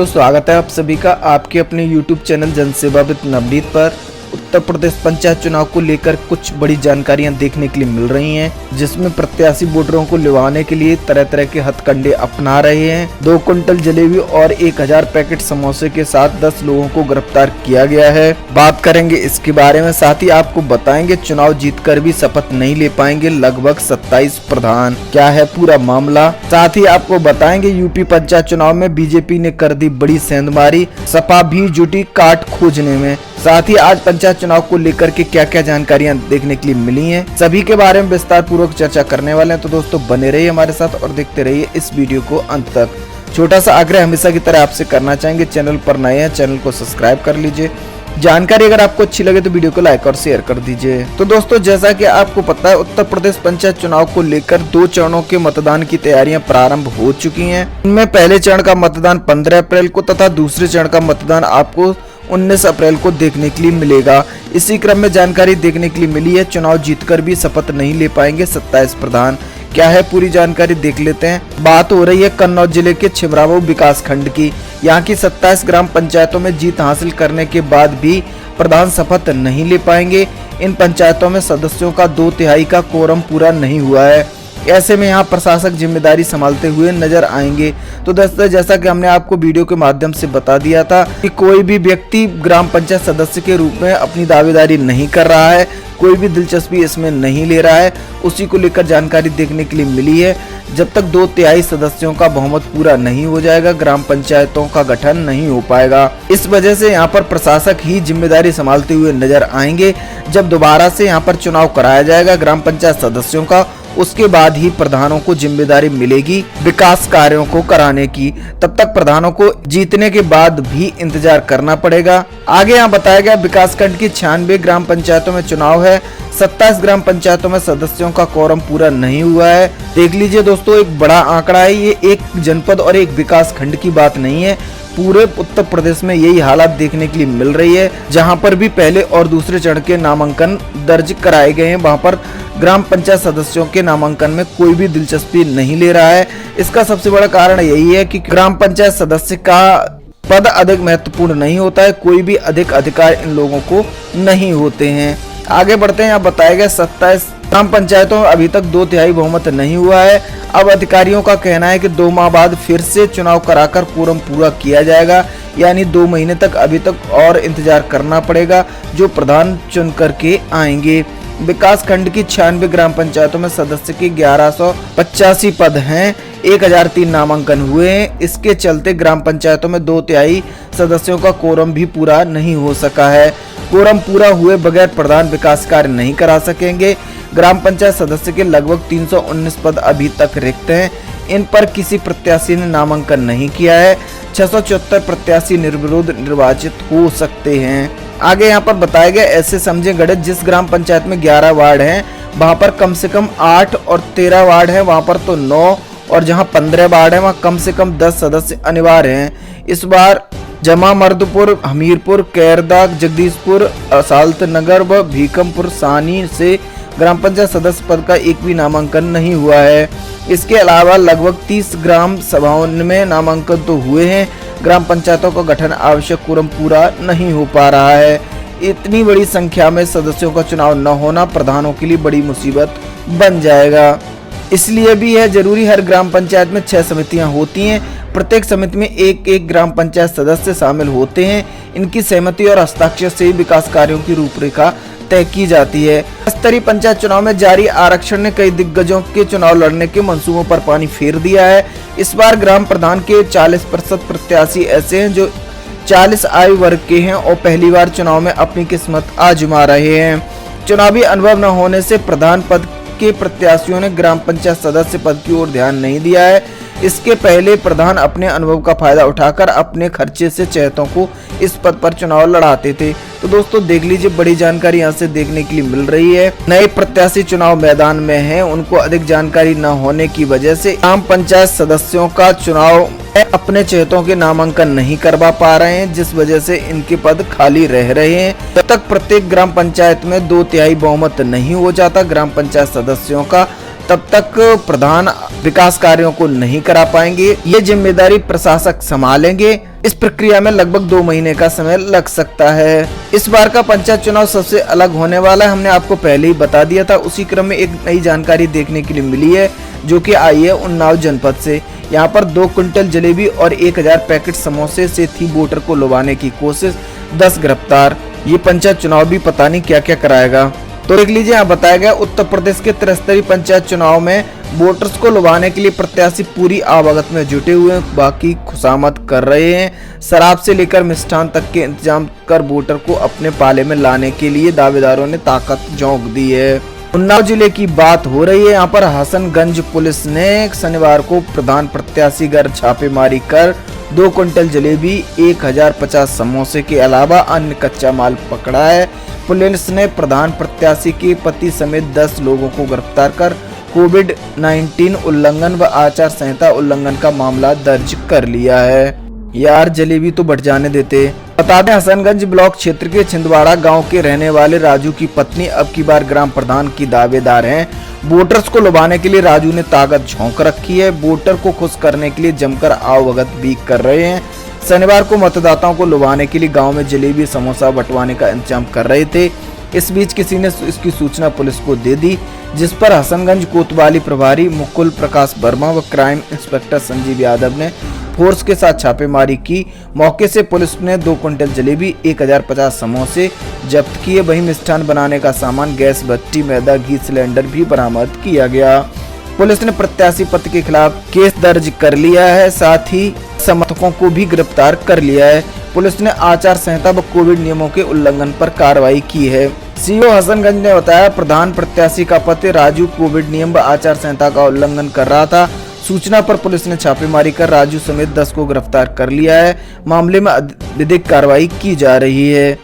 तो स्वागत है आप सभी का आपके अपने YouTube चैनल जनसेवा विद नवनीत पर। उत्तर प्रदेश पंचायत चुनाव को लेकर कुछ बड़ी जानकारियां देखने के लिए मिल रही हैं, जिसमें प्रत्याशी वोटरों को लुभाने के लिए तरह तरह के हथकंडे अपना रहे हैं। 2 कुंटल जलेबी और 1000 पैकेट समोसे के साथ 10 लोगों को गिरफ्तार किया गया है। बात करेंगे इसके बारे में, साथ ही आपको बताएंगे चुनाव जीतकर भी शपथ नहीं ले पाएंगे लगभग 27 प्रधान, क्या है पूरा मामला। साथ ही आपको बताएंगे यूपी पंचायत चुनाव में बीजेपी ने कर दी बड़ी सेंधमारी, सपा भी जुटी काट खोजने में। साथ ही आज पंचायत चुनाव को लेकर के क्या क्या जानकारियां देखने के लिए मिली हैं, सभी के बारे में विस्तार पूर्वक चर्चा करने वाले हैं। तो दोस्तों बने रहिए हमारे साथ और देखते रहिए इस वीडियो को अंत तक। छोटा सा आग्रह हमेशा की तरह आपसे करना चाहेंगे, चैनल पर नए हैं चैनल को सब्सक्राइब कर लीजिए। जानकारी अगर आपको अच्छी लगे तो वीडियो को लाइक और शेयर कर दीजिए। तो दोस्तों जैसा कि आपको पता है, उत्तर प्रदेश पंचायत चुनाव को लेकर 2 चरणों के मतदान की तैयारियां प्रारंभ हो चुकी हैं। इनमें पहले चरण का मतदान 15 अप्रैल को तथा दूसरे चरण का मतदान आपको 19 अप्रैल को देखने के लिए मिलेगा। इसी क्रम में जानकारी देखने के लिए मिली है चुनाव जीतकर भी शपथ नहीं ले पाएंगे 27 प्रधान, क्या है पूरी जानकारी देख लेते हैं। बात हो रही है कन्नौज जिले के छिबरामऊ विकास खंड की। यहाँ की 27 ग्राम पंचायतों में जीत हासिल करने के बाद भी प्रधान शपथ नहीं ले पाएंगे। इन पंचायतों में सदस्यों का 2/3 का कोरम पूरा नहीं हुआ है। ऐसे में यहाँ प्रशासक जिम्मेदारी संभालते हुए नजर आएंगे। तो दोस्तों जैसा कि हमने आपको वीडियो के माध्यम से बता दिया था कि कोई भी व्यक्ति ग्राम पंचायत सदस्य के रूप में अपनी दावेदारी नहीं कर रहा है, कोई भी दिलचस्पी इसमें नहीं ले रहा है, उसी को लेकर जानकारी देखने के लिए मिली है। जब तक 2/3 सदस्यों का बहुमत पूरा नहीं हो जाएगा, ग्राम पंचायतों का गठन नहीं हो पाएगा। इस वजह से यहाँ पर प्रशासक ही जिम्मेदारी संभालते हुए नजर आएंगे। जब दोबारा से यहाँ पर चुनाव कराया जाएगा ग्राम पंचायत सदस्यों का, उसके बाद ही प्रधानों को जिम्मेदारी मिलेगी विकास कार्यों को कराने की। तब तक प्रधानों को जीतने के बाद भी इंतजार करना पड़ेगा। आगे यहाँ बताया गया विकास खंड की 96 ग्राम पंचायतों में चुनाव है। 27 ग्राम पंचायतों में सदस्यों का कोरम पूरा नहीं हुआ है। देख लीजिए दोस्तों, एक बड़ा आंकड़ा है। ये एक जनपद और एक विकास खंड की बात नहीं है, पूरे उत्तर प्रदेश में यही हालात देखने के लिए मिल रही है। जहां पर भी पहले और दूसरे चरण के नामांकन दर्ज कराए गए हैं, वहां पर ग्राम पंचायत सदस्यों के नामांकन में कोई भी दिलचस्पी नहीं ले रहा है। इसका सबसे बड़ा कारण यही है कि ग्राम पंचायत सदस्य का पद अधिक महत्वपूर्ण नहीं होता है, कोई भी अधिक अधिकार इन लोगों को नहीं होते हैं। आगे बढ़ते हैं, यहाँ बताया गया 27 ग्राम पंचायतों में अभी तक 2/3 बहुमत नहीं हुआ है। अब अधिकारियों का कहना है कि 2 माह बाद फिर से चुनाव कराकर कोरम पूरा किया जाएगा, यानी 2 महीने तक अभी तक और इंतजार करना पड़ेगा जो प्रधान चुन करके आएंगे। विकास खंड की 96 ग्राम पंचायतों में सदस्य के 1185 पद हैं, 1003 नामांकन हुए हैं। इसके चलते ग्राम पंचायतों में 2/3 सदस्यों का कोरम भी पूरा नहीं हो सका है। कोरम पूरा हुए बगैर प्रधान विकास कार्य नहीं करा सकेंगे। ग्राम पंचायत सदस्य के लगभग 319 पद अभी तक रिक्त हैं। इन पर किसी प्रत्याशी ने नामांकन नहीं किया है। 674 प्रत्याशी निर्विरोध निर्वाचित हो सकते हैं। आगे यहाँ पर बताया गया ऐसे समझे गणित, जिस ग्राम पंचायत में 11 वार्ड हैं वहाँ पर कम से कम 8 और 13 वार्ड हैं वहाँ पर तो 9, और जहाँ 15 वार्ड हैं वहाँ कम से कम 10 सदस्य अनिवार्य हैं। इस बार जमा मर्दपुर, हमीरपुर, कैरदा, जगदीशपुर, असाल्त नगर व भीकमपुर सानी से ग्राम पंचायत सदस्य पद का एक भी नामांकन नहीं हुआ है। इसके अलावा लगभग 30 ग्राम सभाओं में नामांकन तो हुए हैं। ग्राम पंचायतों का गठन आवश्यक कोरम पूरा नहीं हो पा रहा है। इतनी बड़ी संख्या में सदस्यों का चुनाव न होना प्रधानों के लिए बड़ी मुसीबत बन जाएगा। इसलिए भी है जरूरी, हर ग्राम पंचायत में 6 समितियां होती हैं। प्रत्येक समिति में एक ग्राम पंचायत सदस्य शामिल होते हैं। इनकी सहमति और हस्ताक्षर से विकास कार्यों की रूपरेखा तय की जाती है। स्तरीय पंचायत चुनाव में जारी आरक्षण ने कई दिग्गजों के चुनाव लड़ने के मंसूबों पर पानी फेर दिया है। इस बार ग्राम प्रधान के 40% प्रत्याशी ऐसे हैं जो 40 आयु वर्ग के हैं और पहली बार चुनाव में अपनी किस्मत आजमा रहे हैं। चुनावी अनुभव न होने से प्रधान पद के प्रत्याशियों ने ग्राम पंचायत सदस्य पद की ओर ध्यान नहीं दिया है। इसके पहले प्रधान अपने अनुभव का फायदा उठाकर अपने खर्चे से चहेतों को इस पद पर चुनाव लड़ाते थे। तो दोस्तों देख लीजिए, बड़ी जानकारी यहाँ से देखने के लिए मिल रही है। नए प्रत्याशी चुनाव मैदान में हैं, उनको अधिक जानकारी न होने की वजह से ग्राम पंचायत सदस्यों का चुनाव अपने चहेतों के नामांकन नहीं करवा पा रहे हैं, जिस वजह से इनके पद खाली रह रहे हैं। तब तक प्रत्येक ग्राम पंचायत में 2/3 बहुमत नहीं हो जाता ग्राम पंचायत सदस्यों का, तब तक प्रधान विकास कार्यों को नहीं करा पाएंगे। ये जिम्मेदारी प्रशासक संभालेंगे। इस प्रक्रिया में लगभग 2 महीने का समय लग सकता है। इस बार का पंचायत चुनाव सबसे अलग होने वाला है, हमने आपको पहले ही बता दिया था। उसी क्रम में एक नई जानकारी देखने के लिए मिली है जो कि आई है उन्नाव जनपद से। यहाँ पर 2 क्विंटल जलेबी और 1000 पैकेट समोसे से थी वोटर को लुभाने की कोशिश, 10 गिरफ्तार। ये पंचायत चुनाव भी पता नहीं क्या क्या कराएगा। तो देख लीजिए, यहाँ बताया गया उत्तर प्रदेश के त्रिस्तरीय पंचायत चुनाव में वोटर्स को लुभाने के लिए प्रत्याशी पूरी आवागत में जुटे हुए हैं, बाकी खुशामद कर रहे हैं। शराब से लेकर मिष्ठान तक के इंतजाम कर वोटर को अपने पाले में लाने के लिए दावेदारों ने ताकत झोंक दी है। उन्नाव जिले की बात हो रही है। यहाँ पर हसनगंज पुलिस ने शनिवार को प्रधान प्रत्याशी घर छापेमारी कर 2 क्विंटल जलेबी, 1050 समोसे के अलावा अन्य कच्चा माल पकड़ा है। पुलिस ने प्रधान प्रत्याशी के पति समेत 10 लोगों को गिरफ्तार कर कोविड-19 उल्लंघन व आचार संहिता उल्लंघन का मामला दर्ज कर लिया है। यार जलेबी तो बढ़ जाने देते। बता दें, हसनगंज ब्लॉक क्षेत्र के छिंदवाड़ा गांव के रहने वाले राजू की पत्नी अब की बार ग्राम प्रधान की दावेदार हैं। वोटर्स को लुभाने के लिए राजू ने ताकत झोंक रखी है। वोटर को खुश करने के लिए जमकर आवभगत भी कर रहे हैं। शनिवार को मतदाताओं को लुभाने के लिए गांव में जलेबी समोसा बंटवाने का इंतजाम कर रहे थे। इस बीच किसी ने इसकी सूचना पुलिस को दे दी, जिस पर हसनगंज कोतवाली प्रभारी मुकुल प्रकाश वर्मा व क्राइम इंस्पेक्टर संजीव यादव ने फोर्स के साथ छापेमारी की। मौके से पुलिस ने 2 क्विंटल जलेबी, 1050 समोसे जब्त किए। वहीं मिष्ठान बनाने का सामान, गैस भट्टी, मैदा, घी सिलेंडर भी बरामद किया गया। पुलिस ने प्रत्याशी पति के खिलाफ केस दर्ज कर लिया है, साथ ही समर्थकों को भी गिरफ्तार कर लिया है। पुलिस ने आचार संहिता व कोविड नियमों के उल्लंघन पर कार्रवाई की है। सीओ हसनगंज ने बताया, प्रधान प्रत्याशी का पति राजू कोविड नियम व आचार संहिता का उल्लंघन कर रहा था। सूचना पर पुलिस ने छापेमारी कर राजू समेत 10 को गिरफ्तार कर लिया है। मामले में विधिक कार्रवाई की जा रही है।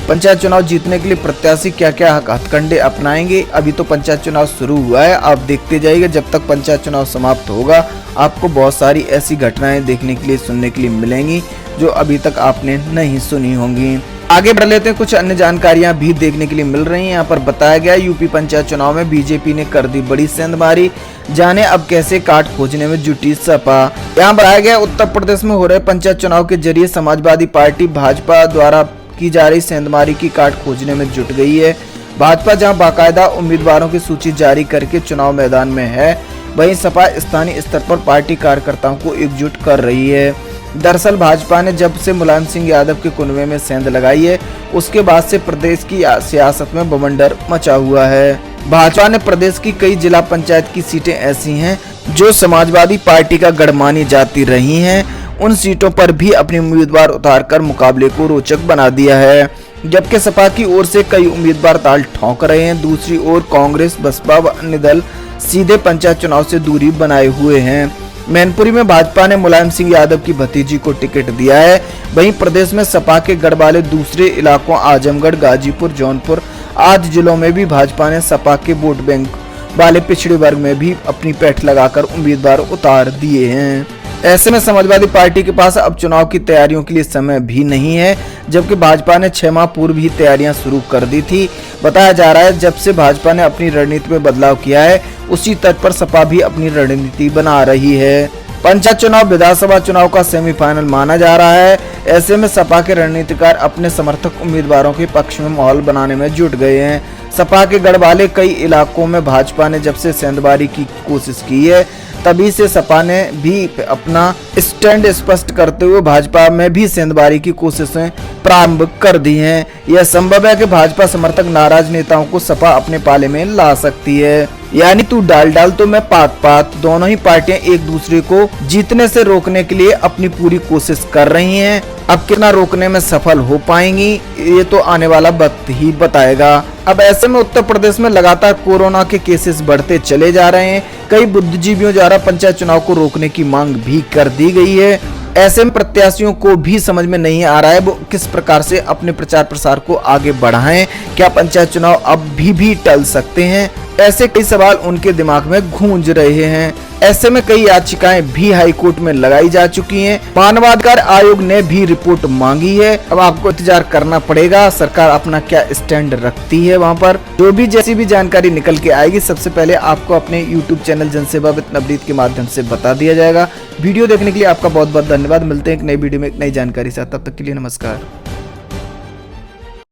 पंचायत चुनाव जीतने के लिए प्रत्याशी क्या क्या हथकंडे अपनाएंगे, अभी तो पंचायत चुनाव शुरू हुआ है, आप देखते जाइए। जब तक पंचायत चुनाव समाप्त होगा आपको बहुत सारी ऐसी घटनाएं देखने के लिए, सुनने के लिए मिलेंगी जो अभी तक आपने नहीं सुनी होंगी। आगे बढ़ लेते हैं, कुछ अन्य जानकारियां भी देखने के लिए मिल रही हैं। यहाँ पर बताया गया, यूपी पंचायत चुनाव में बीजेपी ने कर दी बड़ी सेंधमारी, जाने अब कैसे काट खोजने में जुटी सपा। यहाँ बताया गया, उत्तर प्रदेश में हो रहे पंचायत चुनाव के जरिए समाजवादी पार्टी भाजपा द्वारा की जा रही सेंधमारी की काट खोजने में जुट गई है। भाजपा जहां बाकायदा उम्मीदवारों की सूची जारी करके चुनाव मैदान में है, वहीं सपा स्थानीय स्तर पर पार्टी कार्यकर्ताओं को एकजुट कर रही है। दरअसल भाजपा ने जब से मुलायम सिंह यादव के कुनबे में सेंध लगाई है, उसके बाद से प्रदेश की सियासत में बवंडर मचा हुआ है। भाजपा ने प्रदेश की कई जिला पंचायत की सीटें ऐसी हैं जो समाजवादी पार्टी का गढ़ मानी जाती रही हैं, उन सीटों पर भी अपने उम्मीदवार उतारकर मुकाबले को रोचक बना दिया है। जबकि सपा की ओर से कई उम्मीदवार ताल ठोंक रहे हैं, दूसरी ओर कांग्रेस, बसपा व अन्य दल सीधे पंचायत चुनाव से दूरी बनाए हुए हैं। मैनपुरी में भाजपा ने मुलायम सिंह यादव की भतीजी को टिकट दिया है। वहीं प्रदेश में सपा के गढ़ वाले दूसरे इलाकों आजमगढ़, गाजीपुर, जौनपुर आदि जिलों में भी भाजपा ने सपा के वोट बैंक वाले पिछड़े वर्ग में भी अपनी पैठ लगाकर उम्मीदवार उतार दिए हैं। ऐसे में समाजवादी पार्टी के पास अब चुनाव की तैयारियों के लिए समय भी नहीं है, जबकि भाजपा ने 6 माह पूर्व ही तैयारियां शुरू कर दी थी। बताया जा रहा है, जब से भाजपा ने अपनी रणनीति में बदलाव किया है, उसी तर्ज पर सपा भी अपनी रणनीति बना रही है। पंचायत चुनाव विधानसभा चुनाव का सेमीफाइनल माना जा रहा है। ऐसे में सपा के रणनीतिकार अपने समर्थक उम्मीदवारों के पक्ष में माहौल बनाने में जुट गए हैं। सपा के गढ़ वाले कई इलाकों में भाजपा ने जब से सेंधमारी की कोशिश की है, तभी से सपा ने भी अपना स्टैंड स्पष्ट करते हुए भाजपा में भी सेंधमारी की कोशिशें प्रारंभ कर दी हैं। यह संभव है कि भाजपा समर्थक नाराज नेताओं को सपा अपने पाले में ला सकती है, यानी तू डाल तो मैं पात। दोनों ही पार्टियां एक दूसरे को जीतने से रोकने के लिए अपनी पूरी कोशिश कर रही हैं। अब कितना रोकने में सफल हो पाएंगी, ये तो आने वाला वक्त ही बताएगा। अब ऐसे में उत्तर प्रदेश में लगातार कोरोना के केसेस बढ़ते चले जा रहे हैं। कई बुद्धिजीवियों द्वारा पंचायत चुनाव को रोकने की मांग भी कर दी गई है। ऐसे में प्रत्याशियों को भी समझ में नहीं आ रहा है वो किस प्रकार से अपने प्रचार प्रसार को आगे बढ़ाएं। क्या पंचायत चुनाव अब भी टल सकते हैं? ऐसे कई सवाल उनके दिमाग में गूंज रहे हैं। ऐसे में कई याचिकाएं भी हाई कोर्ट में लगाई जा चुकी हैं। मानवाधिकार आयोग ने भी रिपोर्ट मांगी है। अब आपको इंतजार करना पड़ेगा सरकार अपना क्या स्टैंड रखती है। वहां पर जो भी जैसी भी जानकारी निकल के आएगी सबसे पहले आपको अपने यूट्यूब चैनल जनसेवा विद नवनीत के माध्यम से बता दिया जाएगा। वीडियो देखने के लिए आपका बहुत बहुत धन्यवाद। मिलते हैं एक नई वीडियो में एक नई जानकारी साथ, तब तक के लिए नमस्कार।